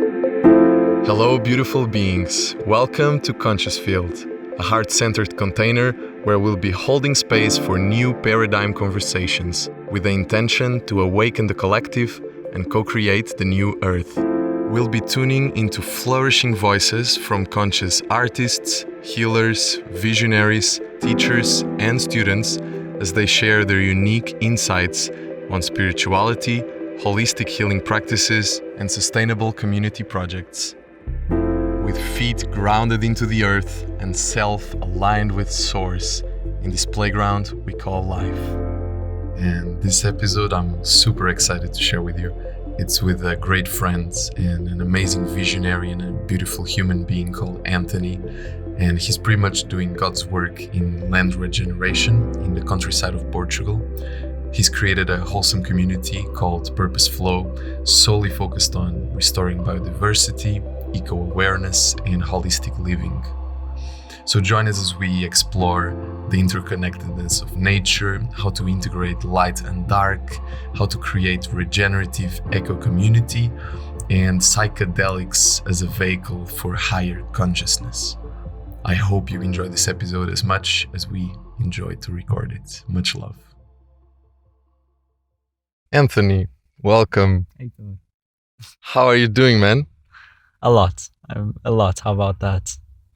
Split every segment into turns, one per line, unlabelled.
Hello, beautiful beings. Welcome to Conscious Field, a heart-centered container where we'll be holding space for new paradigm conversations with the intention to awaken the collective and co-create the new earth. We'll be tuning into flourishing voices from conscious artists, healers, visionaries, teachers, and students as they share their unique insights on spirituality, holistic healing practices, and sustainable community projects. With feet grounded into the earth and self-aligned with source in this playground we call life. And this episode I'm super excited to share with you. It's with a great friend and an amazing visionary and a beautiful human being called Anthony. And he's pretty much doing God's work in land regeneration in the countryside of Portugal. He's created a wholesome community called PurposeFlow, solely focused on restoring biodiversity, eco-awareness, and holistic living. So join us as we explore the interconnectedness of nature, how to integrate light and dark, how to create regenerative eco-community, and psychedelics as a vehicle for higher consciousness. I hope you enjoy this episode as much as we enjoy to record it. Much love. Anthony, welcome.
Hey, God.
How are you doing, man?
A lot. A lot. How about that?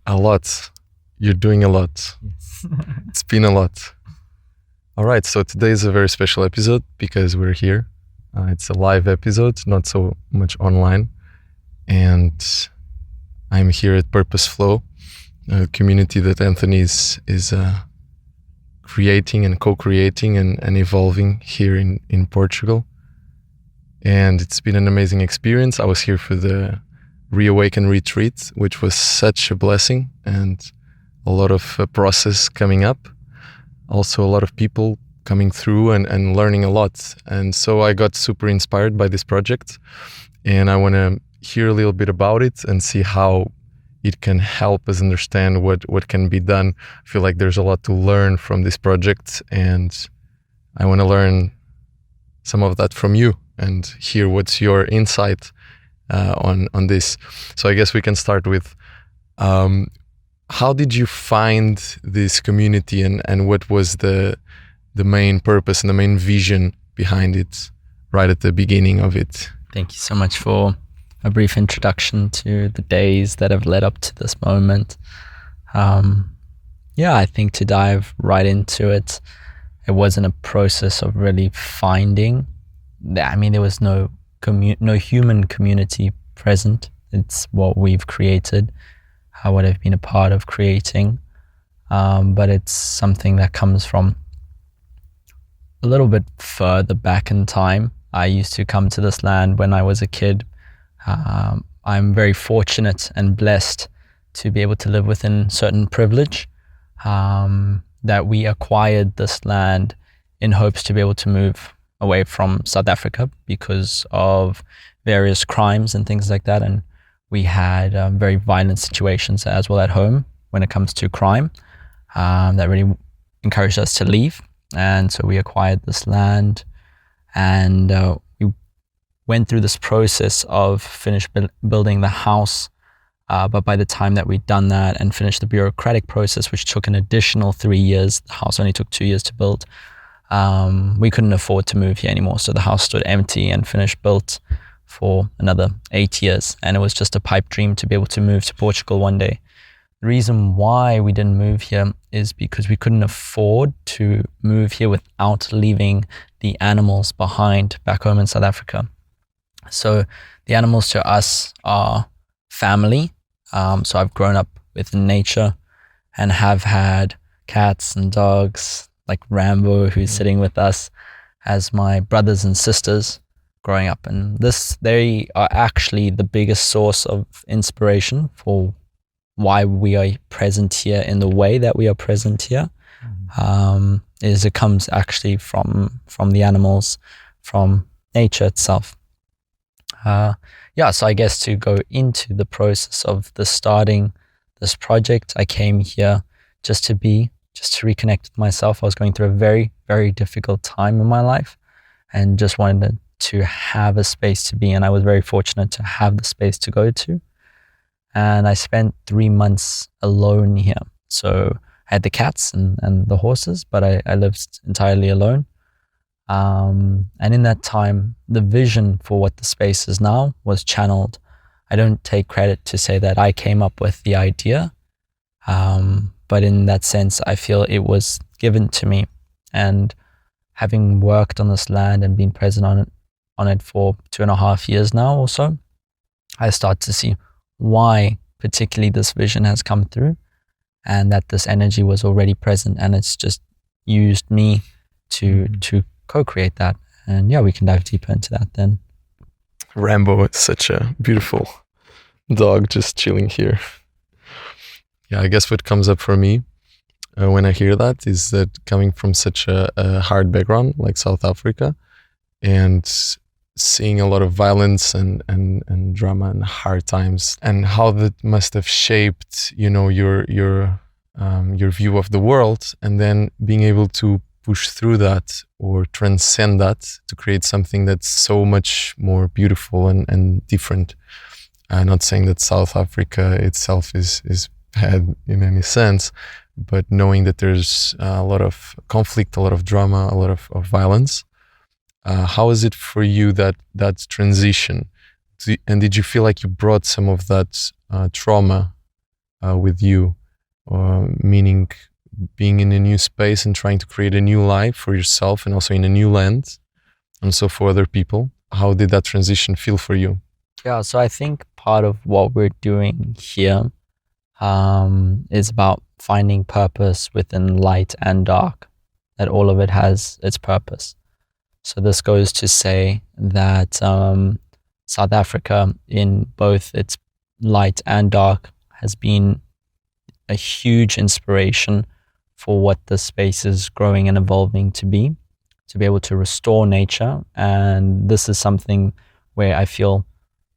A lot. You're doing a lot.
Yes.
It's been a lot. All right, so today is a very special episode because we're here. It's a live episode, not so much online. And I'm here at PurposeFlow, a community that Anthony is creating and co-creating and evolving here in Portugal. And it's been an amazing experience. I was here for the Reawaken retreat, which was such a blessing and a lot of process coming up. Also a lot of people coming through and learning a lot. And so I got super inspired by this project, and I want to hear a little bit about it and see how it can help us understand what can be done. I feel like there's a lot to learn from this project, and I want to learn some of that from you and hear what's your insight on this. So I guess we can start with how did you find this community, and what was the main purpose and the main vision behind it right at the beginning of it?
Thank you so much for a brief introduction to the days that have led up to this moment. I think to dive right into it, it wasn't a process of really finding. There was no human community present. It's what we've created, what I've been a part of creating, but it's something that comes from a little bit further back in time. I used to come to this land when I was a kid. I'm very fortunate and blessed to be able to live within certain privilege, that we acquired this land in hopes to be able to move away from South Africa because of various crimes and things like that. And we had very violent situations as well at home when it comes to crime, that really encouraged us to leave. And so we acquired this land, and we went through this process of building the house. But by the time that we'd done that and finished the bureaucratic process, which took an additional 3 years, the house only took 2 years to build, we couldn't afford to move here anymore. So the house stood empty and finished built for another 8 years. And it was just a pipe dream to be able to move to Portugal one day. The reason why we didn't move here is because we couldn't afford to move here without leaving the animals behind back home in South Africa. So the animals to us are family. So I've grown up with nature and have had cats and dogs like Rambo, who's sitting with us, as my brothers and sisters growing up. And they are actually the biggest source of inspiration for why we are present here in the way that we are present here. Is it comes actually from the animals, from nature itself. So I guess to go into the process of starting this project, I came here just to reconnect with myself. I was going through a very, very difficult time in my life and just wanted to have a space to be in. I was very fortunate to have the space to go to. And I spent 3 months alone here. So I had the cats and the horses, but I lived entirely alone. And in that time, the vision for what the space is now was channeled. I don't take credit to say that I came up with the idea, but in that sense, I feel it was given to me. And having worked on this land and been present on it for 2.5 years now or so, I start to see why particularly this vision has come through, and that this energy was already present, and it's just used me to co-create that. And yeah, we can dive deeper into that then.
Rambo is such a beautiful dog just chilling here. Yeah, I guess what comes up for me when I hear that is that coming from such a hard background like South Africa, and seeing a lot of violence and drama and hard times, and how that must have shaped, you know, your view of the world, and then being able to push through that or transcend that to create something that's so much more beautiful and different. Not saying that South Africa itself is bad in any sense, but knowing that there's a lot of conflict, a lot of drama, a lot of violence. How is it for you, that transition? And did you feel like you brought some of that trauma with you, meaning being in a new space and trying to create a new life for yourself and also in a new land, and so for other people? How did that transition feel for you?
Yeah, so I think part of what we're doing here is about finding purpose within light and dark, that all of it has its purpose. So this goes to say that South Africa, in both its light and dark, has been a huge inspiration for what the space is growing and evolving to be able to restore nature. And this is something where I feel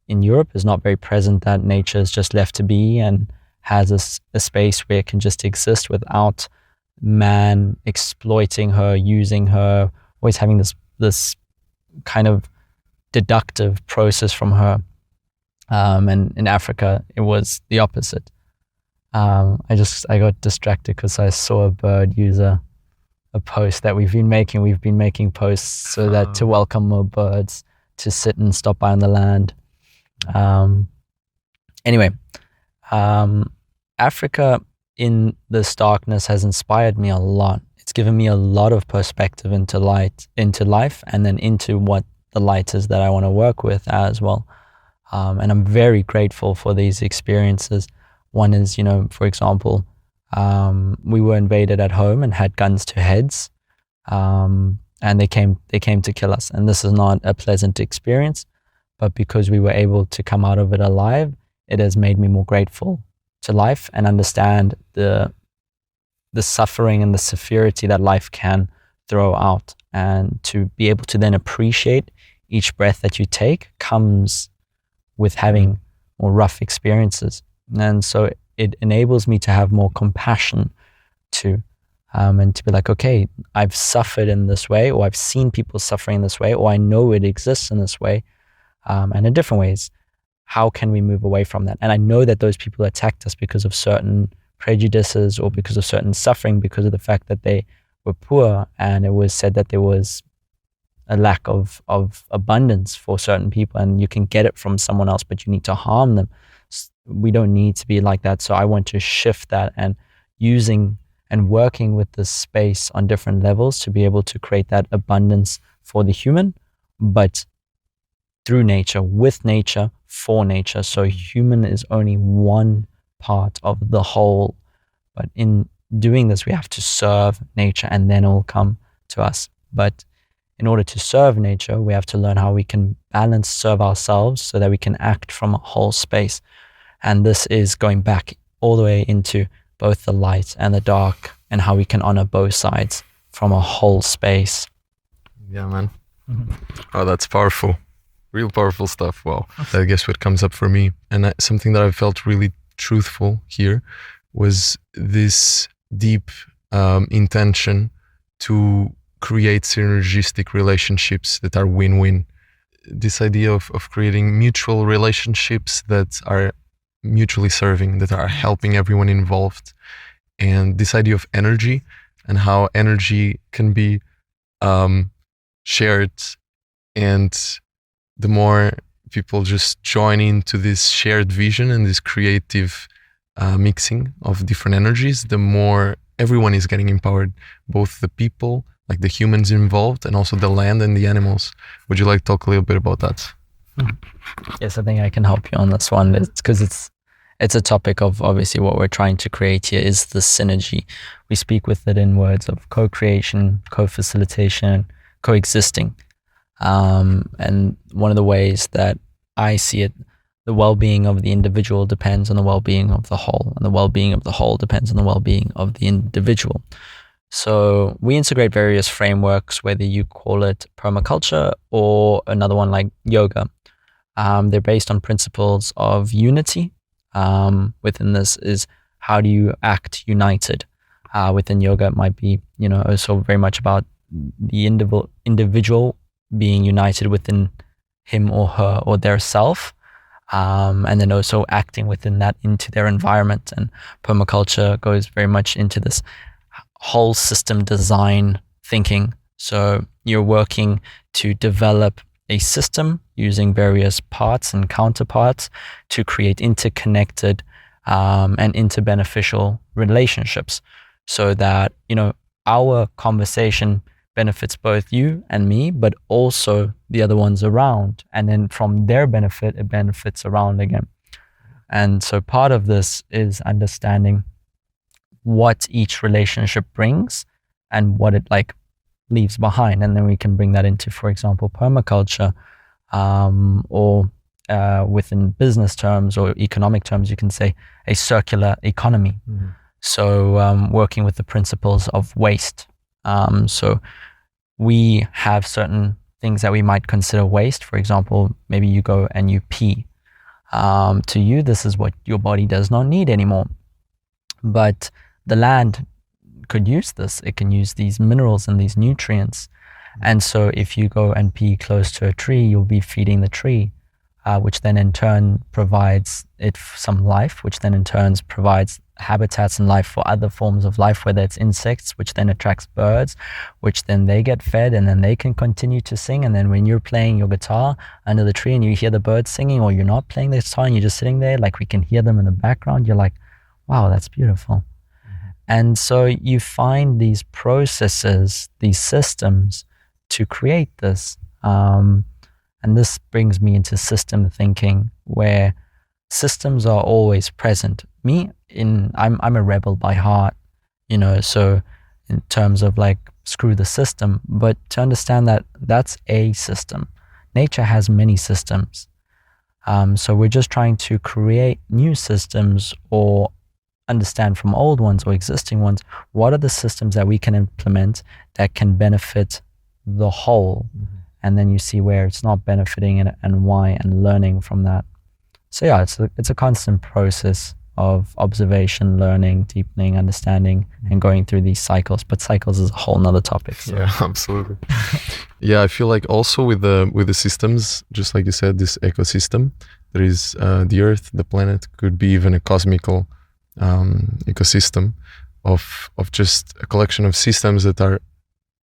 in Europe is not very present, that nature is just left to be and has a space where it can just exist without man exploiting her, using her, always having this kind of deductive process from her. And in Africa, it was the opposite. I got distracted because I saw a bird use a post that we've been making. We've been making posts so that to welcome more birds to sit and stop by on the land. Anyway, Africa in this darkness has inspired me a lot. It's given me a lot of perspective into life, and then into what the light is that I want to work with as well. And I'm very grateful for these experiences. One is, you know, for example, we were invaded at home and had guns to heads, and they came to kill us. And this is not a pleasant experience, but because we were able to come out of it alive, it has made me more grateful to life and understand the suffering and the severity that life can throw out. And to be able to then appreciate each breath that you take comes with having more rough experiences. And so it enables me to have more compassion to, and to be like, okay, I've suffered in this way, or I've seen people suffering in this way, or I know it exists in this way, and in different ways. How can we move away from that? And I know that those people attacked us because of certain prejudices or because of certain suffering, because of the fact that they were poor, and it was said that there was a lack of abundance for certain people, and you can get it from someone else, but you need to harm them. We don't need to be like that. So I want to shift that, and using and working with this space on different levels to be able to create that abundance for the human, but through nature, with nature, for nature. So human is only one part of the whole, but in doing this, we have to serve nature, and then it will come to us. But in order to serve nature, we have to learn how we can balance serve ourselves so that we can act from a whole space. And this is going back all the way into both the light and the dark, and how we can honor both sides from a whole space.
Yeah, man. Mm-hmm. Oh, that's powerful. Real powerful stuff. Wow. I guess what comes up for me, and something that I felt really truthful here, was this deep intention to create synergistic relationships that are win-win. this idea of creating mutual relationships that are mutually serving, that are helping everyone involved, and this idea of energy and how energy can be shared, and the more people just join into this shared vision and this creative mixing of different energies, the more everyone is getting empowered, both the people, like the humans involved, and also the land and the animals. Would you like to talk a little bit about that?
Yes, I think I can help you on this one. Because it's a topic of obviously what we're trying to create here is the synergy. We speak with it in words of co-creation, co-facilitation, coexisting. And one of the ways that I see it, the well-being of the individual depends on the well-being of the whole, and the well-being of the whole depends on the well-being of the individual. So we integrate various frameworks, whether you call it permaculture or another one like yoga. They're based on principles of unity. Within this is how do you act united? Within yoga, it might be, also very much about the individual being united within him or her or their self, and then also acting within that into their environment. And permaculture goes very much into this whole system design thinking. So you're working to develop a system using various parts and counterparts to create interconnected and interbeneficial relationships, so that our conversation benefits both you and me, but also the other ones around. And then from their benefit, it benefits around again. And so part of this is understanding what each relationship brings and what it leaves behind. And then we can bring that into, for example, permaculture, or within business terms or economic terms, you can say a circular economy. Mm-hmm. So working with the principles of waste. So we have certain things that we might consider waste. For example, maybe you go and you pee. To you, this is what your body does not need anymore. But the land could use this. It can use these minerals and these nutrients. And so if you go and pee close to a tree, you'll be feeding the tree, which then in turn provides it some life, which then in turn provides habitats and life for other forms of life, whether it's insects, which then attracts birds, which then they get fed and then they can continue to sing. And then when you're playing your guitar under the tree and you hear the birds singing, or you're not playing the guitar and you're just sitting there, we can hear them in the background, you're like, wow, that's beautiful. And so you find these processes, these systems to create this. And this brings me into system thinking, where systems are always present. I'm a rebel by heart, so in terms of screw the system, but to understand that that's a system. Nature has many systems. So we're just trying to create new systems or understand from old ones or existing ones, what are the systems that we can implement that can benefit the whole? Mm-hmm. And then you see where it's not benefiting and why, and learning from that. So yeah, it's a constant process of observation, learning, deepening, understanding, and going through these cycles. But cycles is a whole nother topic. So.
Yeah, absolutely. Yeah, I feel like also with the systems, just like you said, this ecosystem, there is the Earth, the planet, could be even a cosmical ecosystem of just a collection of systems that are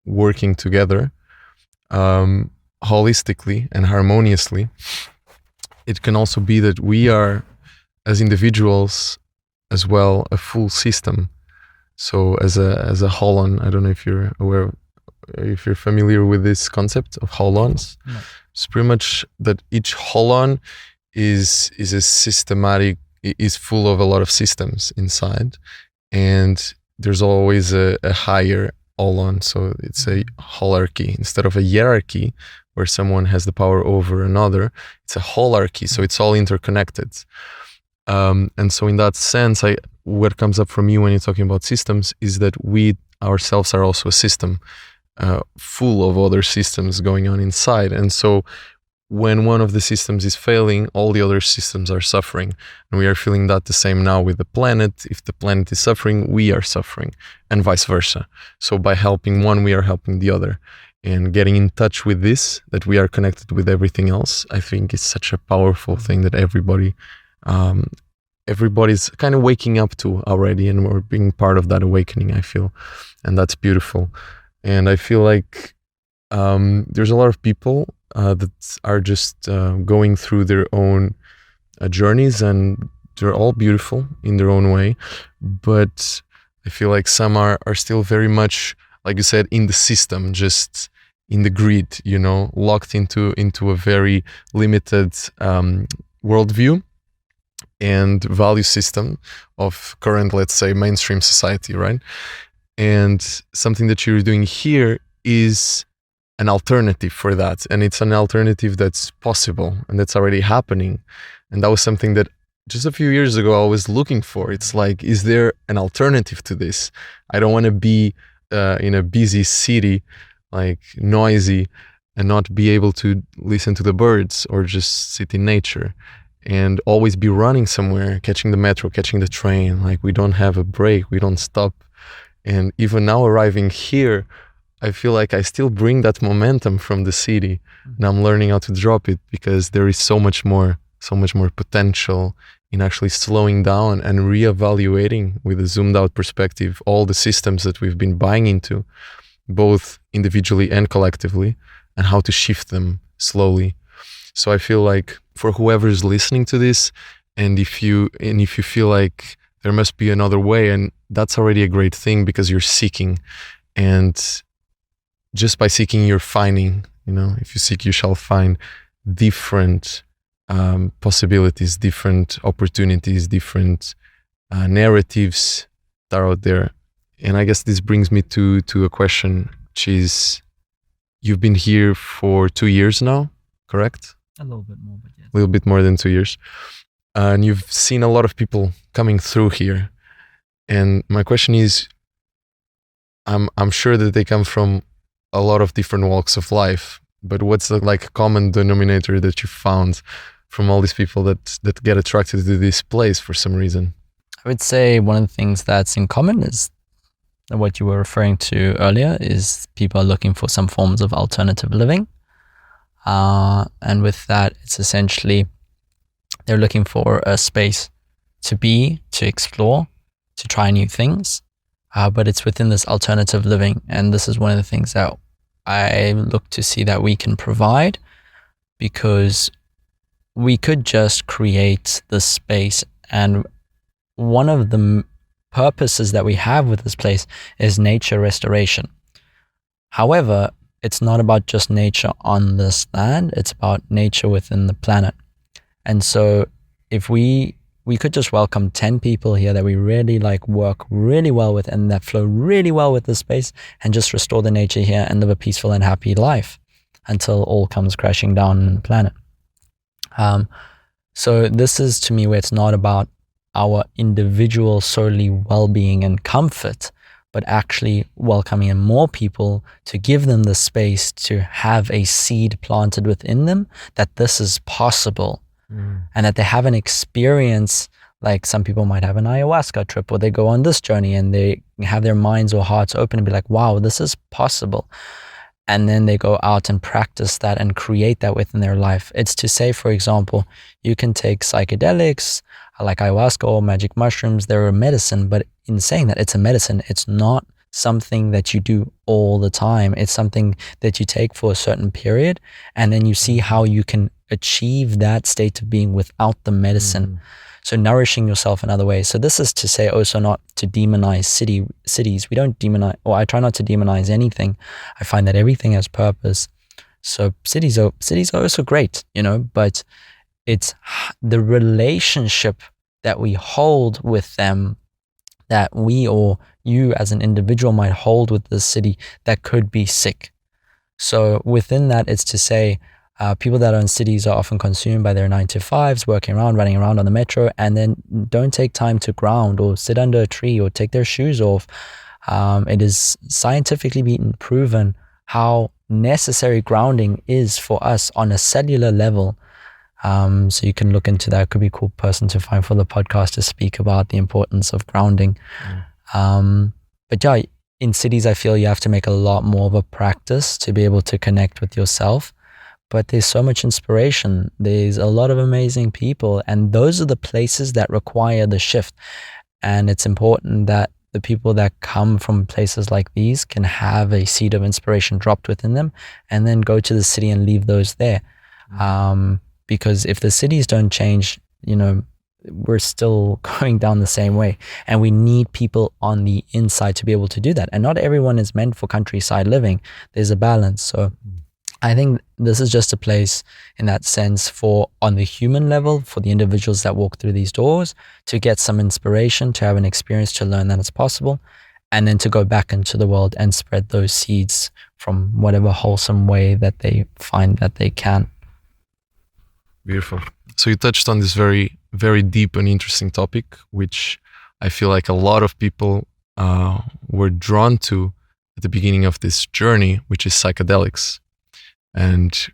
working together holistically and harmoniously. It can also be that we are, as individuals, as well, a full system. So as a holon, I don't know if you're aware, if you're familiar with this concept of holons. No. It's pretty much that each holon is a systematic, is full of a lot of systems inside, and there's always a higher holon. So it's a holarchy instead of a hierarchy where someone has the power over another. It's a holarchy, so it's all interconnected. And so in that sense, what comes up for me when you're talking about systems is that we ourselves are also a system full of other systems going on inside. And so when one of the systems is failing, all the other systems are suffering. And we are feeling that the same now with the planet. If the planet is suffering, we are suffering, and vice versa. So by helping one, we are helping the other. and getting in touch with this, that we are connected with everything else, I think is such a powerful thing that everybody's kind of waking up to already, and we're being part of that awakening, I feel. And that's beautiful. And I feel like there's a lot of people that are just going through their own journeys, and they're all beautiful in their own way. But I feel like some are still very much, like you said, in the system, just in the grid, locked into a very limited worldview and value system of current, let's say, mainstream society, right? And something that you're doing here is an alternative for that. And it's an alternative that's possible and that's already happening. And that was something that just a few years ago I was looking for. It's like, is there an alternative to this? I don't want to be in a busy city, like noisy, and not be able to listen to the birds or just sit in nature, and always be running somewhere, catching the metro, catching the train. Like, we don't have a break, we don't stop. And even now arriving here, I feel like I still bring that momentum from the city, and I'm learning how to drop it, because there is so much more potential in actually slowing down and reevaluating with a zoomed out perspective all the systems that we've been buying into, both individually and collectively, and how to shift them slowly. So I feel like for whoever's listening to this, and if you feel like there must be another way, and that's already a great thing, because you're seeking, and just by seeking you're finding, if you seek you shall find different possibilities, different opportunities, different narratives that are out there. And I guess this brings me to a question, which is, you've been here for 2 years now, correct?
A little bit more, but yes.
A little bit more than 2 years. And you've seen a lot of people coming through here. And my question is, I'm sure that they come from a lot of different walks of life, but what's the common denominator that you found from all these people that get attracted to this place for some reason?
I would say one of the things that's in common is what you were referring to earlier, is people are looking for some forms of alternative living. And with that, it's essentially they're looking for a space to be, to explore, to try new things. But it's within this alternative living. And this is one of the things that I look to see that we can provide, because we could just create this space. And one of the purposes that we have with this place is nature restoration. However, it's not about just nature on this land, it's about nature within the planet. And so if we could just welcome 10 people here that we really work really well with, and that flow really well with the space, and just restore the nature here and live a peaceful and happy life until all comes crashing down on the planet. So this is, to me, where it's not about our individual solely well-being and comfort, but actually welcoming in more people to give them the space to have a seed planted within them that this is possible. And that they have an experience, like some people might have an ayahuasca trip, or they go on this journey and they have their minds or hearts open and be like, wow, this is possible. And then they go out and practice that and create that within their life. It's to say, for example, you can take psychedelics like ayahuasca or magic mushrooms. They're a medicine, but in saying that it's a medicine, it's not something that you do all the time. It's something that you take for a certain period, and then you see how you can achieve that state of being without the medicine. So nourishing yourself in other ways. So this is to say also not to demonize cities. We don't demonize, or I try not to demonize anything. I find that everything has purpose. So cities are also great, but it's the relationship that we hold with them, that we or you as an individual might hold with the city, that could be sick. So within that, it's to say, people that are in cities are often consumed by their 9-to-5s, working around, running around on the metro, and then don't take time to ground or sit under a tree or take their shoes off. It is scientifically been proven how necessary grounding is for us on a cellular level. So you can look into that. It could be a cool person to find for the podcast to speak about the importance of grounding. But yeah, in cities, I feel you have to make a lot more of a practice to be able to connect with yourself. But there's so much inspiration. There's a lot of amazing people, and those are the places that require the shift. And it's important that the people that come from places like these can have a seed of inspiration dropped within them, and then go to the city and leave those there. Because if the cities don't change, we're still going down the same way, and we need people on the inside to be able to do that. And not everyone is meant for countryside living. There's a balance. So I think this is just a place in that sense for, on the human level, for the individuals that walk through these doors to get some inspiration, to have an experience, to learn that it's possible, and then to go back into the world and spread those seeds from whatever wholesome way that they find that they can.
Beautiful. So you touched on this very, very deep and interesting topic, which I feel like a lot of people were drawn to at the beginning of this journey, which is psychedelics. And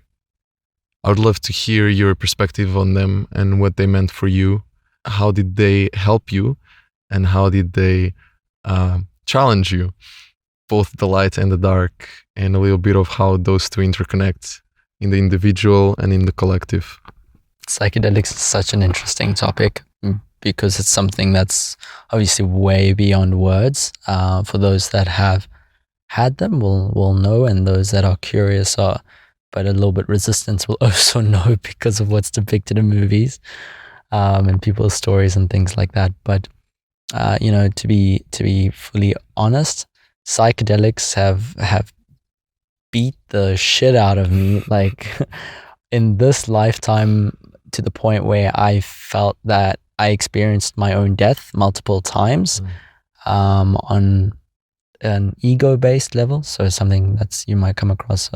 I would love to hear your perspective on them and what they meant for you. How did they help you, and how did they challenge you, both the light and the dark, and a little bit of how those two interconnect in the individual and in the collective?
Psychedelics is such an interesting topic because it's something that's obviously way beyond words. For those that have had them will know, and those that are curious but a little bit resistant will also know because of what's depicted in movies and people's stories and things like that. But to be fully honest, psychedelics have beat the shit out of me, like in this lifetime, to the point where I felt that I experienced my own death multiple times on an ego-based level. So something that's you might come across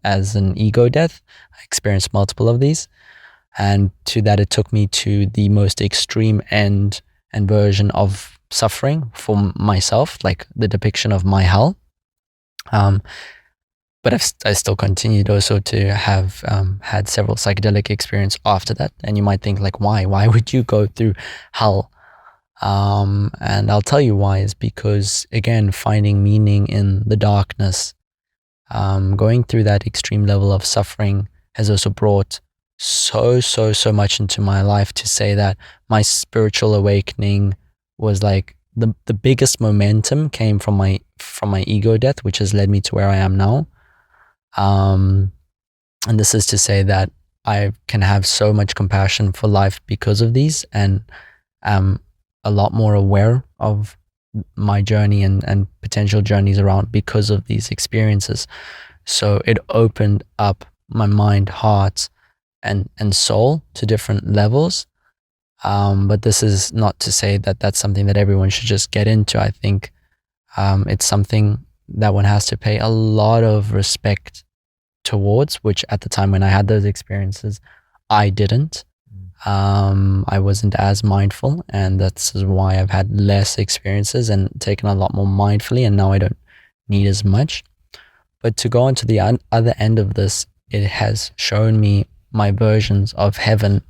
as an ego death. I experienced multiple of these, and to that it took me to the most extreme end and version of suffering for myself, like the depiction of my hell. But I still continued also to have had several psychedelic experience after that. And you might think like, why would you go through hell? And I'll tell you why. Is because, again, finding meaning in the darkness, going through that extreme level of suffering has also brought so much into my life, to say that my spiritual awakening was like the biggest momentum came from my ego death, which has led me to where I am now. And this is to say that I can have so much compassion for life because of these, and am a lot more aware of my journey and potential journeys around because of these experiences. So it opened up my mind, heart, and soul to different levels. But this is not to say that that's something that everyone should just get into. I think it's something that one has to pay a lot of respect towards, which at the time when I had those experiences, I didn't. I wasn't as mindful, and that's why I've had less experiences and taken a lot more mindfully, and now I don't need as much. But to go on to the other end of this, it has shown me my versions of heaven,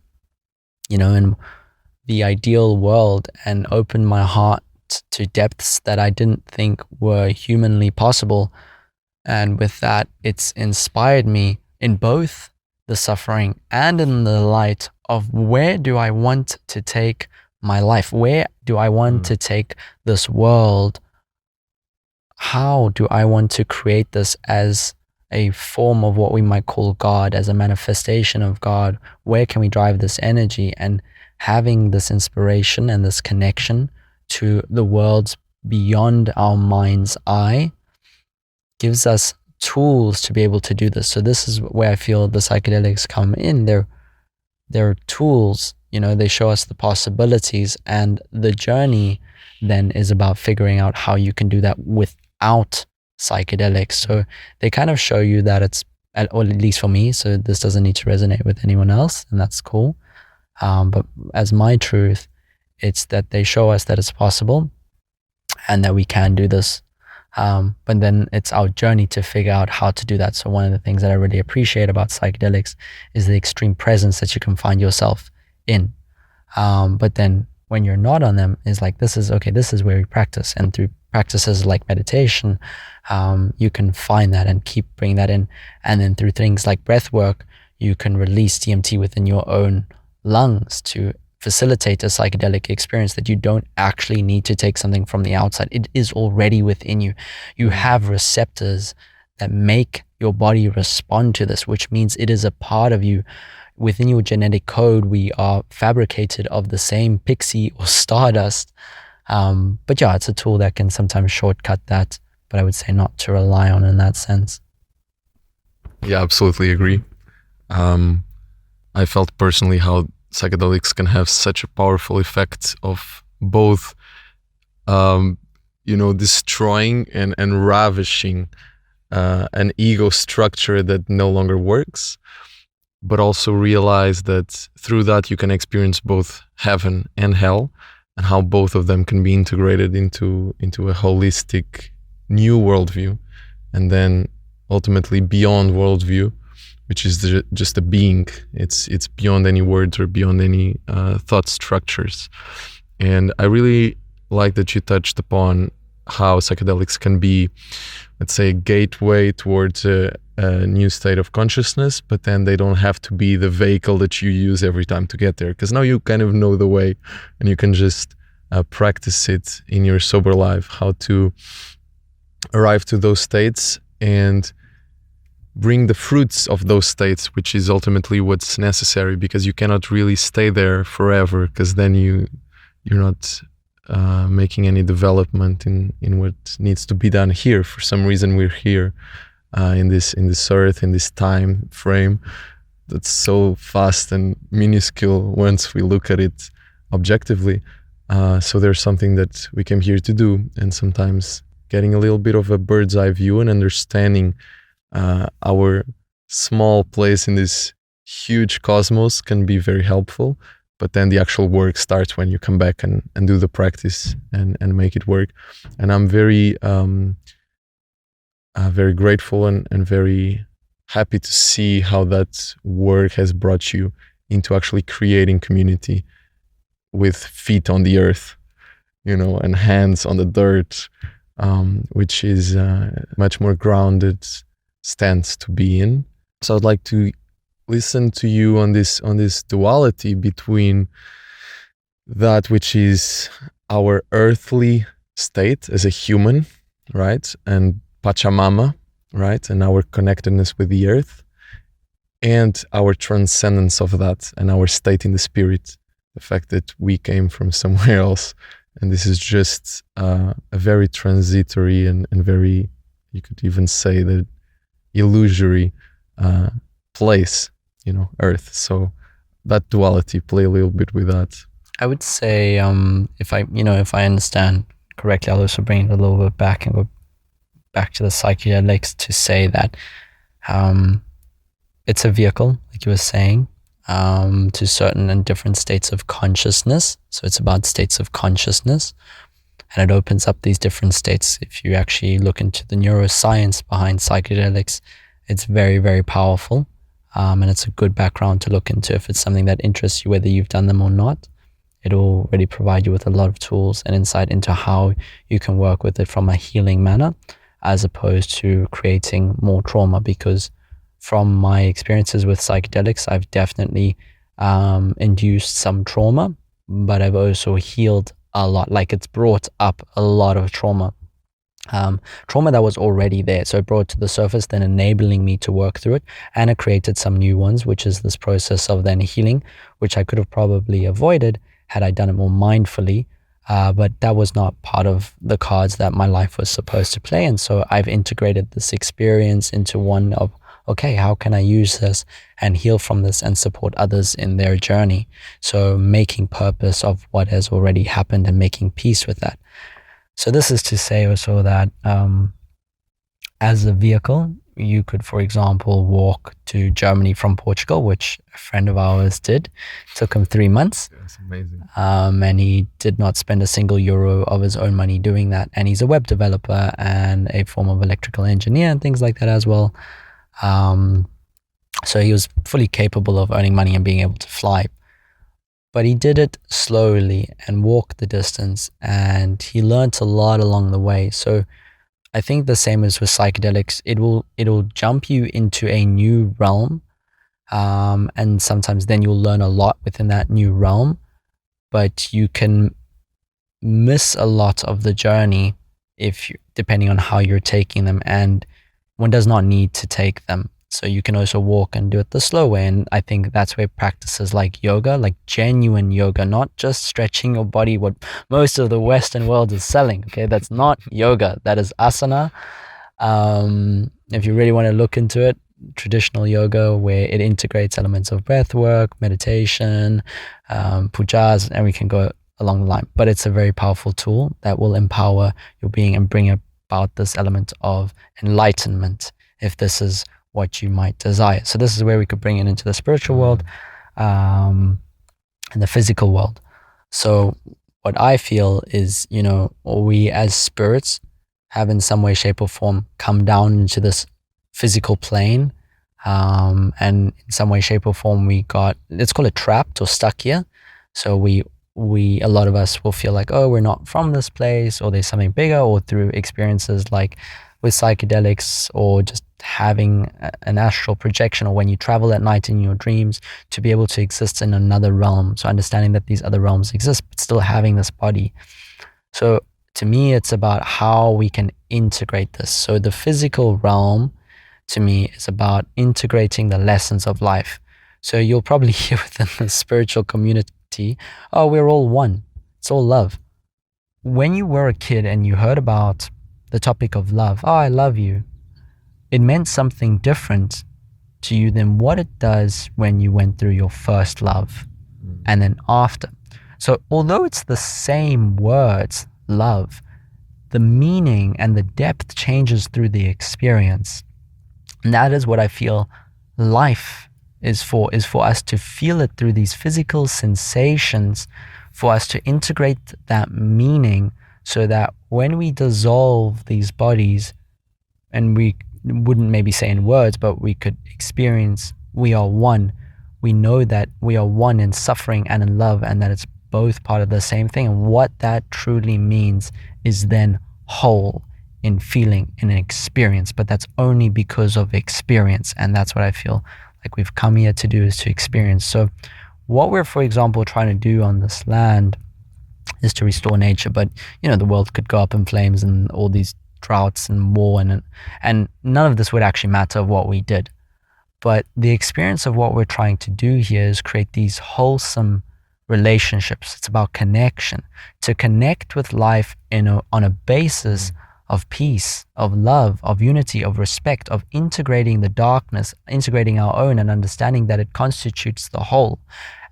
and the ideal world, and opened my heart to depths that I didn't think were humanly possible. And with that, it's inspired me in both the suffering and in the light of where do I want to take my life? Where do I want to take this world? How do I want to create this as a form of what we might call God, as a manifestation of God? Where can we drive this energy? And having this inspiration and this connection to the worlds beyond our mind's eye gives us tools to be able to do this. So this is where I feel the psychedelics come in. They're tools, they show us the possibilities, and the journey then is about figuring out how you can do that without psychedelics. So they kind of show you that it's, or at least for me, so this doesn't need to resonate with anyone else, and that's cool. But as my truth, it's that they show us that it's possible and that we can do this. But then it's our journey to figure out how to do that. So one of the things that I really appreciate about psychedelics is the extreme presence that you can find yourself in. But then when you're not on them, is like, this is where we practice. And through practices like meditation, you can find that and keep bringing that in. And then through things like breath work, you can release DMT within your own lungs to facilitate a psychedelic experience that you don't actually need to take something from the outside. It is already within you. You have receptors that make your body respond to this, which means it is a part of you. Within your genetic code, we are fabricated of the same pixie or stardust. But yeah, it's a tool that can sometimes shortcut that, but I would say not to rely on in that sense.
Yeah, absolutely agree. I felt personally how psychedelics can have such a powerful effect of both, destroying and ravishing an ego structure that no longer works, but also realize that through that you can experience both heaven and hell, and how both of them can be integrated into a holistic new worldview, and then ultimately beyond worldview, which is just a being. It's beyond any words or beyond any thought structures. And I really like that you touched upon how psychedelics can be, let's say, a gateway towards a new state of consciousness, but then they don't have to be the vehicle that you use every time to get there, because now you kind of know the way and you can just practice it in your sober life, how to arrive to those states and bring the fruits of those states, which is ultimately what's necessary, because you cannot really stay there forever, because then you're not making any development in what needs to be done here. For some reason, we're here in this earth, in this time frame that's so fast and minuscule once we look at it objectively. So there's something that we came here to do, and sometimes getting a little bit of a bird's eye view and understanding our small place in this huge cosmos can be very helpful. But then the actual work starts when you come back and do the practice and make it work. And I'm very very grateful and very happy to see how that work has brought you into actually creating community with feet on the earth, and hands on the dirt, which is a much more grounded stance to be in. So I'd like to listen to you on this duality between that which is our earthly state as a human, right, and Pachamama, right, and our connectedness with the earth, and our transcendence of that and our state in the spirit, the fact that we came from somewhere else, and this is just a very transitory and very, you could even say that, illusory place, earth. So that duality, play a little bit with that.
I would say if I understand correctly, I'll also bring it a little bit back and go back to the psychedelics to say that it's a vehicle, like you were saying, to certain and different states of consciousness. So it's about states of consciousness, and it opens up these different states. If you actually look into the neuroscience behind psychedelics, it's very, very powerful. And it's a good background to look into if it's something that interests you, whether you've done them or not. It'll already provide you with a lot of tools and insight into how you can work with it from a healing manner, as opposed to creating more trauma. Because from my experiences with psychedelics, I've definitely induced some trauma, but I've also healed a lot. Like, it's brought up a lot of trauma that was already there. So it brought to the surface, then enabling me to work through it, and it created some new ones, which is this process of then healing, which I could have probably avoided had I done it more mindfully. But that was not part of the cards that my life was supposed to play. And so I've integrated this experience into one of, okay, how can I use this and heal from this and support others in their journey? So making purpose of what has already happened and making peace with that. So this is to say also that as a vehicle, you could, for example, walk to Germany from Portugal, which a friend of ours did. It took him 3 months.
That's amazing.
And he did not spend a single euro of his own money doing that. And he's a web developer and a form of electrical engineer and things like that as well. So he was fully capable of earning money and being able to fly. but he did it slowly and walked the distance, and he learnt a lot along the way. So I think the same as with psychedelics, it'll jump you into a new realm, and sometimes then you'll learn a lot within that new realm, but you can miss a lot of the journey depending on how you're taking them, and one does not need to take them. So you can also walk and do it the slow way. And I think that's where practices like yoga, like genuine yoga, not just stretching your body, what most of the Western world is selling. Okay, that's not yoga. That is asana. If you really want to look into it, traditional yoga, where it integrates elements of breath work, meditation, pujas, and we can go along the line. But it's a very powerful tool that will empower your being and bring about this element of enlightenment, if this is what you might desire. So this is where we could bring it into the spiritual world, and the physical world. So what I feel is, we as spirits have in some way, shape or form come down into this physical plane, and in some way, shape or form let's call it trapped or stuck here. So a lot of us will feel like, oh, we're not from this place, or there's something bigger, or through experiences like with psychedelics, or just having an astral projection, or when you travel at night in your dreams, to be able to exist in another realm. So understanding that these other realms exist, but still having this body. So to me, it's about how we can integrate this. So the physical realm, to me, is about integrating the lessons of life. So you'll probably hear within the spiritual community, oh, we're all one. It's all love. When you were a kid and you heard about the topic of love, oh, I love you, it meant something different to you than what it does when you went through your first love and then after. So although it's the same words, love, the meaning and the depth changes through the experience. And that is what I feel life is for us to feel it through these physical sensations, for us to integrate that meaning, so that when we dissolve these bodies, and we wouldn't maybe say in words, but we could experience we are one. We know that we are one in suffering and in love, and that it's both part of the same thing. And what that truly means is then whole in feeling, in an experience, but that's only because of experience. And that's what I feel like we've come here to do, is to experience. So what we're, for example, trying to do on this land is to restore nature, but the world could go up in flames and all these droughts and war, and none of this would actually matter of what we did. But the experience of what we're trying to do here is create these wholesome relationships. It's about connection, to connect with life on a basis of peace, of love, of unity, of respect, of integrating the darkness, integrating our own, and understanding that it constitutes the whole.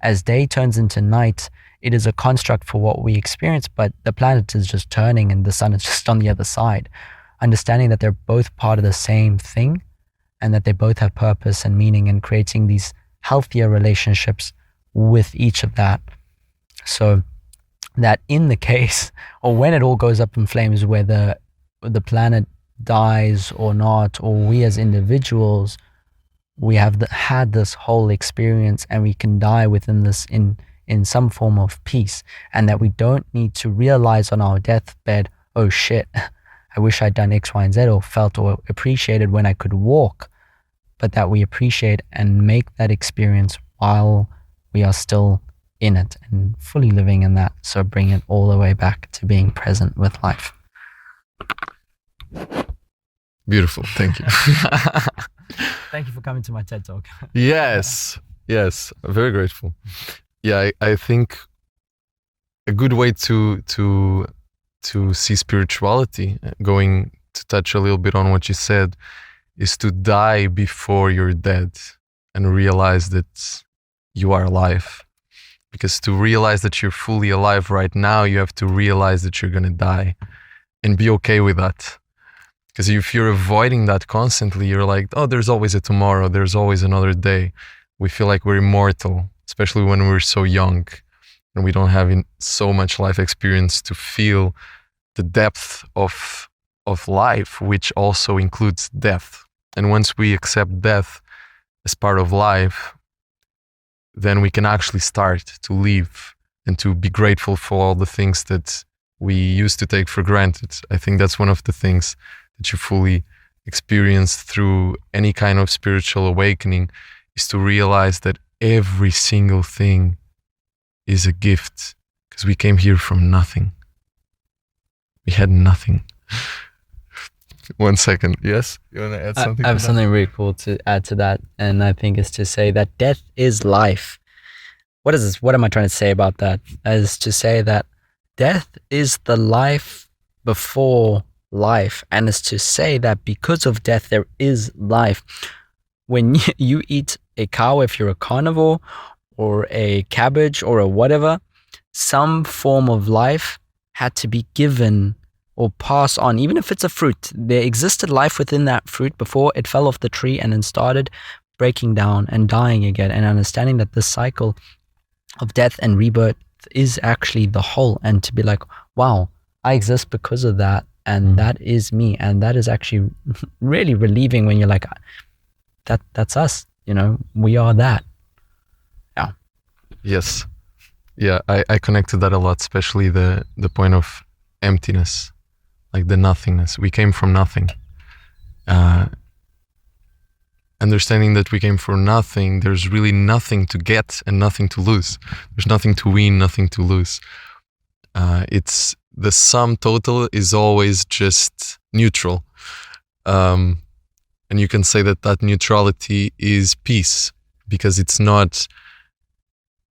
As day turns into night, it is a construct for what we experience, but the planet is just turning and the sun is just on the other side. Understanding that they're both part of the same thing, and that they both have purpose and meaning, and creating these healthier relationships with each of that. So that in the case, or when it all goes up in flames, whether the planet dies or not, or we as individuals, we have had this whole experience, and we can die within this in some form of peace, and that we don't need to realize on our deathbed, oh shit, I wish I'd done X, Y, and Z, or felt or appreciated when I could walk, but that we appreciate and make that experience while we are still in it and fully living in that. So bring it all the way back to being present with life.
Beautiful. Thank you.
Thank you for coming to my TED Talk.
Yes. Very grateful. Yeah, I think a good way to see spirituality, going to touch a little bit on what you said, is to die before you're dead and realize that you are alive. Because to realize that you're fully alive right now, you have to realize that you're going to die and be okay with that. Because if you're avoiding that constantly, you're like, oh, there's always a tomorrow, there's always another day. We feel like we're immortal, especially when we're so young and we don't have so much life experience to feel the depth of life, which also includes death. And once we accept death as part of life, then we can actually start to live and to be grateful for all the things that we used to take for granted. I think that's one of the things that you fully experience through any kind of spiritual awakening, is to realize that every single thing is a gift, because we came here from nothing. We had nothing. 1 second. Yes? You want to add something?
I have something really cool to add to that. And I think it's to say that death is life. What is this? What am I trying to say about that? As to say that death is the life before life. And it's to say that because of death, there is life. When you eat a cow, if you're a carnivore, or a cabbage or a whatever, some form of life had to be given or pass on. Even if it's a fruit, there existed life within that fruit before it fell off the tree and then started breaking down and dying again, and understanding that this cycle of death and rebirth is actually the whole, and to be like, wow, I exist because of that, and that is me. And that is actually really relieving when you're like, that's us, we are that. Yeah.
Yes. Yeah, I connected that a lot, especially the point of emptiness, like the nothingness. We came from nothing. Understanding that we came from nothing, there's really nothing to get and nothing to lose. There's nothing to win, nothing to lose. It's the sum total is always just neutral. And you can say that neutrality is peace, because it's not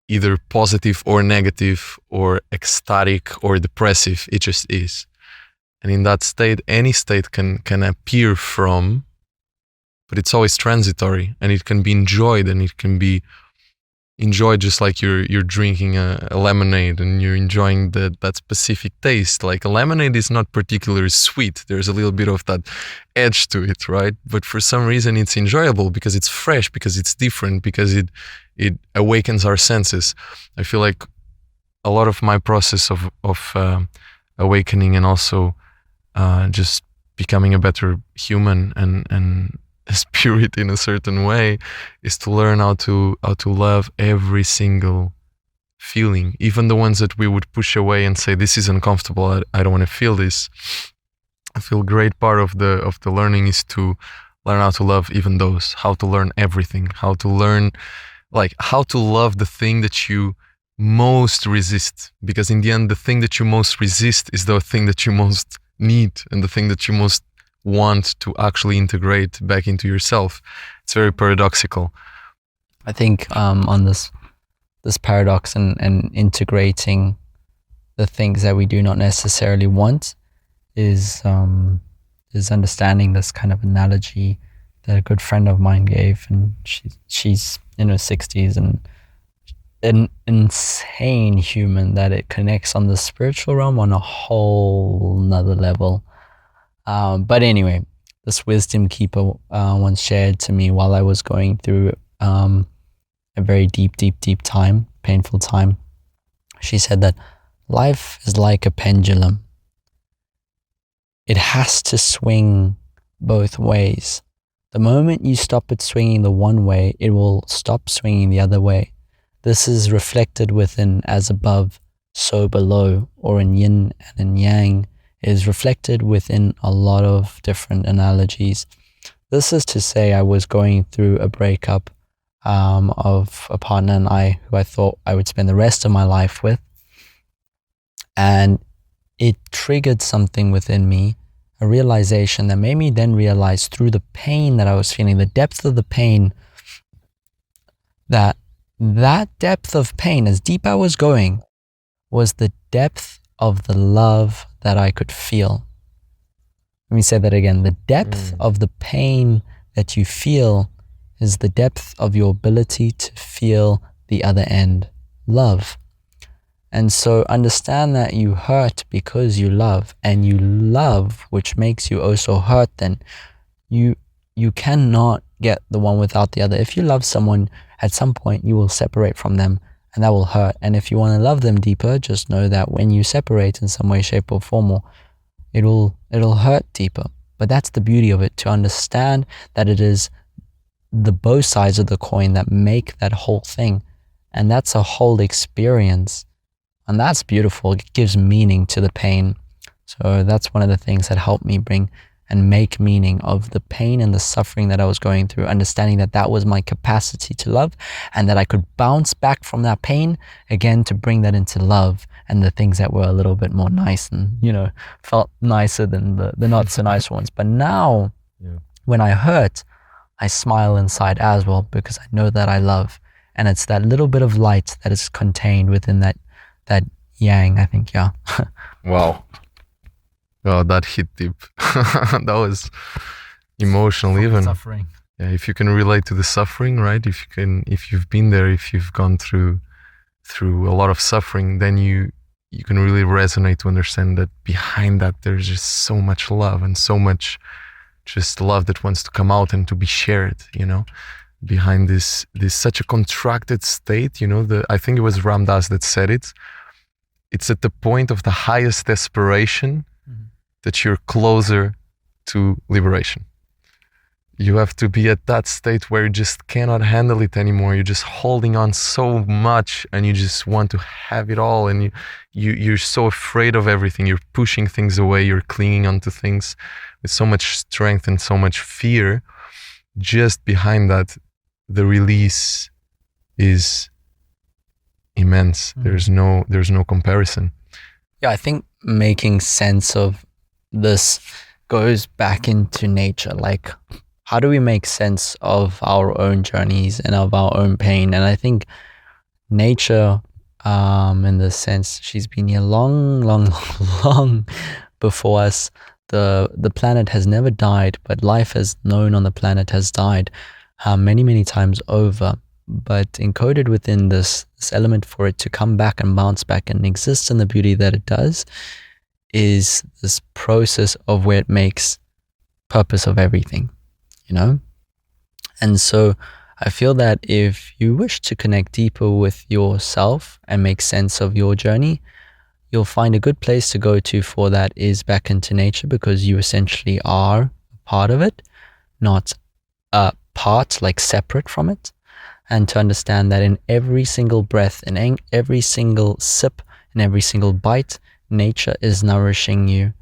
either positive or negative or ecstatic or depressive. It just is. And in that state, any state can appear from, but it's always transitory, and it can be enjoyed, and it can be enjoyed just like you're drinking a lemonade and you're enjoying that specific taste. Like a lemonade is not particularly sweet. There's a little bit of that edge to it, right? But for some reason it's enjoyable because it's fresh, because it's different, because it awakens our senses. I feel like a lot of my process of awakening, and also just becoming a better human and a spirit in a certain way, is to learn how to love every single feeling, even the ones that we would push away and say, this is uncomfortable, I don't want to feel this. I feel great part of the learning is to learn how to love even those, how to learn everything, how to learn, like how to love the thing that you most resist, because in the end the thing that you most resist is the thing that you most need, and the thing that you most want to actually integrate back into yourself. It's very paradoxical.
I think on this paradox and integrating the things that we do not necessarily want is understanding this kind of analogy that a good friend of mine gave, and she's in her 60s and an insane human that it connects on the spiritual realm on a whole nother level. But anyway, this wisdom keeper once shared to me while I was going through a very deep time, painful time. She said that life is like a pendulum. It has to swing both ways. The moment you stop it swinging the one way, it will stop swinging the other way. This is reflected within as above, so below, or in yin and in yang, is reflected within a lot of different analogies. This is to say, I was going through a breakup of a partner and I, who I thought I would spend the rest of my life with. And it triggered something within me, a realization that made me then realize through the pain that I was feeling, the depth of the pain, that depth of pain, as deep I was going, was the depth of the love that I could feel. Let me say that again. The depth of the pain that you feel is the depth of your ability to feel the other end, love. And so understand that you hurt because you love, and you love, which makes you also hurt. Then you cannot get the one without the other. If you love someone, at some point you will separate from them, and that will hurt. And if you want to love them deeper, just know that when you separate in some way, shape or form, it'll hurt deeper. But that's the beauty of it, to understand that it is the both sides of the coin that make that whole thing. And that's a whole experience. And that's beautiful. It gives meaning to the pain. So that's one of the things that helped me bring and make meaning of the pain and the suffering that I was going through, understanding that that was my capacity to love, and that I could bounce back from that pain again to bring that into love and the things that were a little bit more nice and, felt nicer than the not so nice ones. But now, when I hurt, I smile inside as well, because I know that I love. And it's that little bit of light that is contained within that yang, I think, yeah.
Wow. Oh, that hit deep. That was emotional even.
Suffering.
Yeah, if you can relate to the suffering, right? If you've been there, if you've gone through a lot of suffering, then you can really resonate to understand that behind that there's just so much love and so much just love that wants to come out and to be shared, behind this such a contracted state, I think it was Ram Dass that said it. It's at the point of the highest desperation that you're closer to liberation. You have to be at that state where you just cannot handle it anymore. You're just holding on so much and you just want to have it all. And you're so afraid of everything. You're pushing things away. You're clinging onto things with so much strength and so much fear. Just behind that, the release is immense. There's no comparison.
Yeah, I think making sense of this goes back into nature. Like, how do we make sense of our own journeys and of our own pain? And I think nature, in the sense, she's been here long, long, long before us. The planet has never died, but life as known on the planet has died many, many times over. But encoded within this element for it to come back and bounce back and exist in the beauty that it does is this process of where it makes purpose of everything, And so I feel that if you wish to connect deeper with yourself and make sense of your journey, you'll find a good place to go to for that is back into nature, because you essentially are a part of it, not a part like separate from it. And to understand that in every single breath, in every single sip, in every single bite, nature is nourishing you.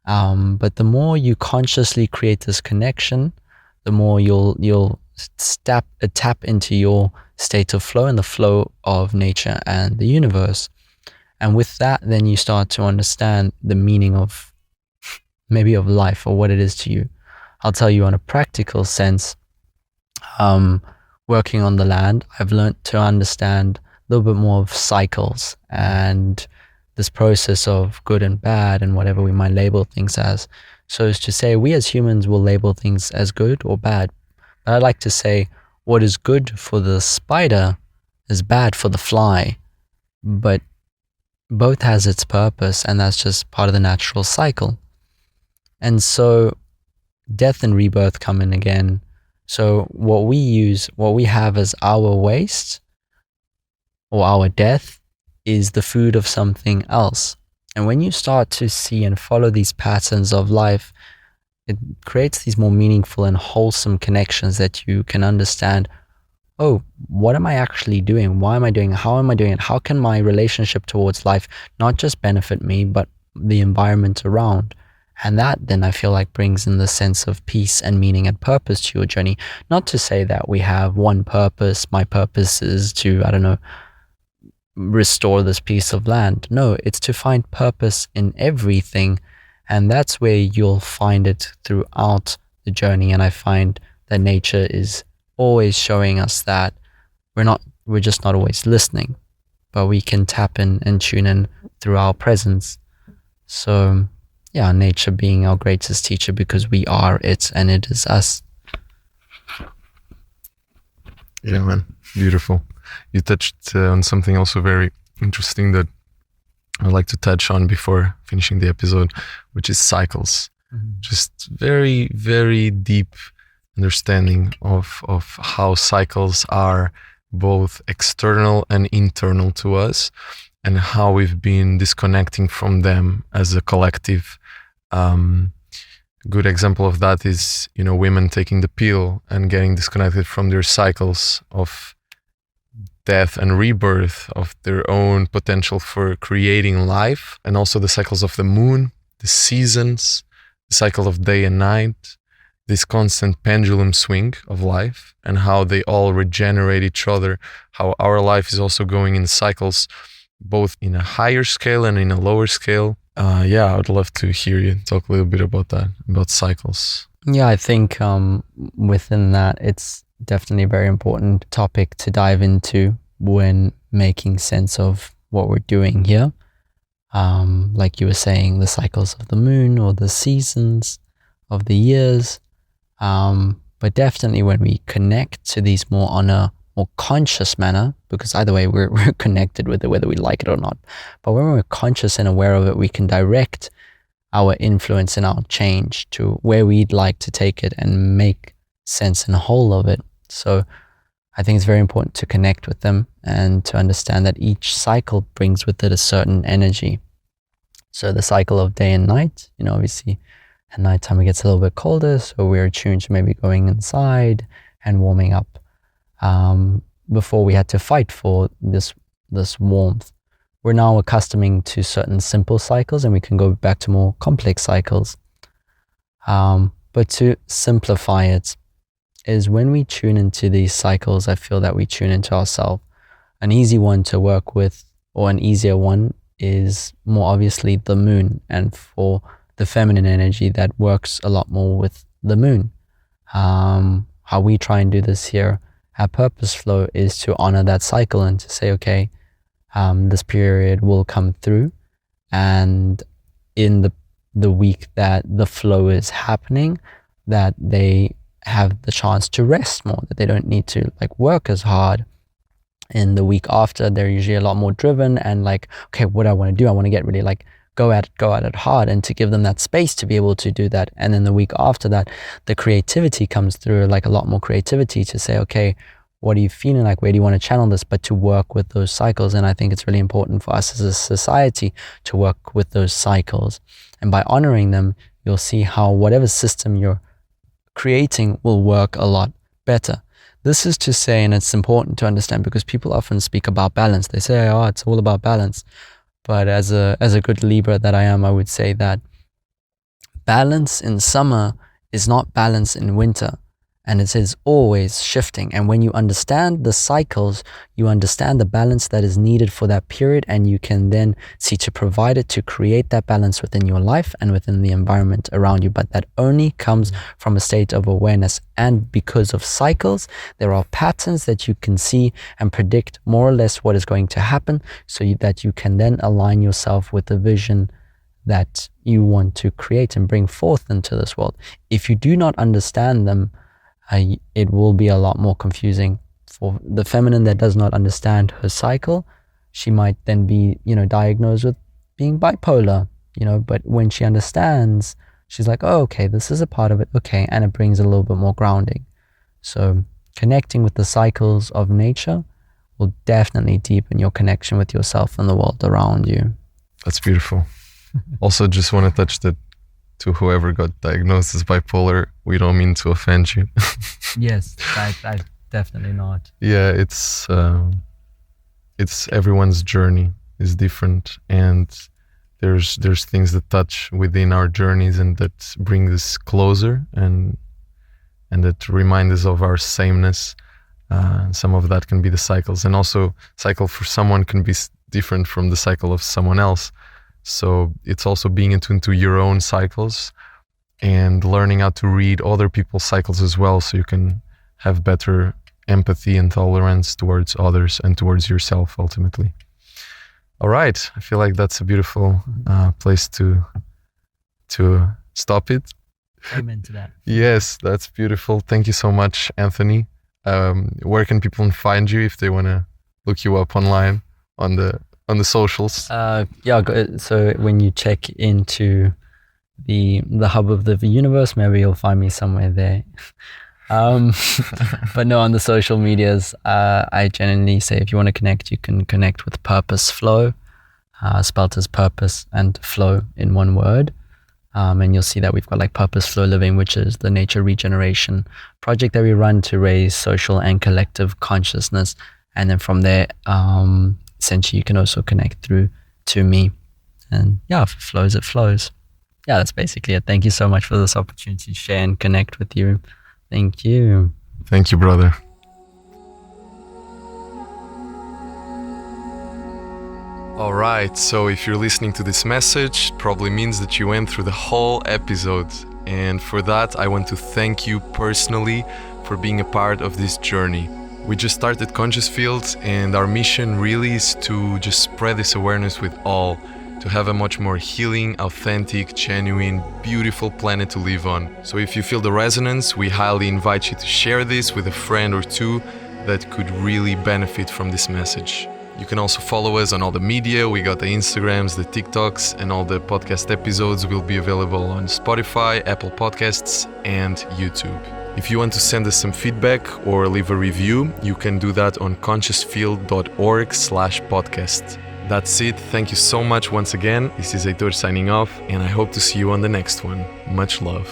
But the more you consciously create this connection, the more you'll tap into your state of flow and the flow of nature and the universe. And with that, then you start to understand the meaning of maybe of life or what it is to you. I'll tell you on a practical sense, working on the land, I've learned to understand a little bit more of cycles and this process of good and bad and whatever we might label things as. So as to say, we as humans will label things as good or bad. But I like to say what is good for the spider is bad for the fly. But both has its purpose, and that's just part of the natural cycle. And so death and rebirth come in again. So what we have as our waste or our death is the food of something else. And when you start to see and follow these patterns of life, it creates these more meaningful and wholesome connections that you can understand, oh, what am I actually doing? Why am I doing it? How am I doing it? How can my relationship towards life not just benefit me, but the environment around? And that then I feel like brings in the sense of peace and meaning and purpose to your journey. Not to say that we have one purpose. My purpose is to, restore this piece of land. No, it's to find purpose in everything. And that's where you'll find it throughout the journey. And I find that nature is always showing us that we're just not always listening, but we can tap in and tune in through our presence. So yeah, nature being our greatest teacher because we are it and it is us.
Yeah, man. Beautiful. You touched on something also very interesting that I'd like to touch on before finishing the episode, which is cycles. Mm-hmm. Just very, very deep understanding of how cycles are both external and internal to us, and how we've been disconnecting from them as a collective. Good example of that is, women taking the pill and getting disconnected from their cycles of death and rebirth, of their own potential for creating life, and also the cycles of the moon, the seasons, the cycle of day and night, this constant pendulum swing of life, and how they all regenerate each other, how our life is also going in cycles, both in a higher scale and in a lower scale. I would love to hear you talk a little bit about that, about cycles.
Yeah, I think within that, it's definitely a very important topic to dive into when making sense of what we're doing here. Like you were saying, the cycles of the moon or the seasons of the years. But definitely when we connect to these more on a more conscious manner, because either way we're connected with it, whether we like it or not. But when we're conscious and aware of it, we can direct our influence and our change to where we'd like to take it and make sense and whole of it. So I think it's very important to connect with them and to understand that each cycle brings with it a certain energy. So the cycle of day and night, obviously at nighttime it gets a little bit colder, so we're attuned to maybe going inside and warming up. Before we had to fight for this warmth. We're now accustoming to certain simple cycles, and we can go back to more complex cycles. But to simplify it is when we tune into these cycles, I feel that we tune into ourselves. An easy one to work with, or an easier one, is more obviously the moon, and for the feminine energy that works a lot more with the moon. How we try and do this here at PurposeFlow is to honor that cycle and to say, okay, this period will come through, and in the week that the flow is happening, that they have the chance to rest more, that they don't need to work as hard. In the week after, they're usually a lot more driven and okay, what do I want to do? I want to get really go at it hard, and to give them that space to be able to do that. And then the week after that, the creativity comes through, a lot more creativity to say, okay, what are you feeling like? Where do you want to channel this? But to work with those cycles. And I think it's really important for us as a society to work with those cycles. And by honoring them, you'll see how whatever system you're creating will work a lot better. This is to say, and it's important to understand because people often speak about balance. They say, oh, it's all about balance. But as a good Libra that I am, I would say that balance in summer is not balance in winter. And it is always shifting. And when you understand the cycles, you understand the balance that is needed for that period, and you can then see to provide it to create that balance within your life and within the environment around you. But that only comes from a state of awareness. And because of cycles, there are patterns that you can see and predict more or less what is going to happen, so that you can then align yourself with the vision that you want to create and bring forth into this world. If you do not understand them, it will be a lot more confusing. For the feminine that does not understand her cycle, she might then be, diagnosed with being bipolar, but when she understands, she's like, oh, okay, this is a part of it, okay, and it brings a little bit more grounding. So connecting with the cycles of nature will definitely deepen your connection with yourself and the world around you.
That's beautiful. Also, just want to touch that to whoever got diagnosed as bipolar, we don't mean to offend you.
Yes, I definitely not.
Yeah, it's everyone's journey is different, and there's things that touch within our journeys and that bring us closer and that remind us of our sameness. Some of that can be the cycles, and also cycle for someone can be different from the cycle of someone else. So it's also being into your own cycles and learning how to read other people's cycles as well, so you can have better empathy and tolerance towards others and towards yourself ultimately. All right, I feel like that's a beautiful place to stop it.
Amen to that.
Yes, that's beautiful. Thank you so much, Anthony. Where can people find you if they want to look you up online on the socials?
So when you check into the hub of the universe, maybe you'll find me somewhere there. But no, on the social medias, I genuinely say if you want to connect, you can connect with PurposeFlow, spelled as purpose and flow in one word. And you'll see that we've got PurposeFlow Living, which is the nature regeneration project that we run to raise social and collective consciousness And then from there, essentially you can also connect through to me. And yeah, if it flows, it flows. Yeah, that's basically it. Thank you so much for this opportunity to share and connect with you. Thank you.
Thank you, brother. All right, so if you're listening to this message, it probably means that you went through the whole episode. And for that, I want to thank you personally for being a part of this journey. We just started Conscious Field, and our mission really is to just spread this awareness with all, to have a much more healing, authentic, genuine, beautiful planet to live on. So if you feel the resonance, we highly invite you to share this with a friend or two that could really benefit from this message. You can also follow us on all the media. We got the Instagrams, the TikToks, and all the podcast episodes will be available on Spotify, Apple Podcasts, and YouTube. If you want to send us some feedback or leave a review, you can do that on consciousfield.org/podcast. That's it. Thank you so much once again. This is Heitor signing off, and I hope to see you on the next one. Much love.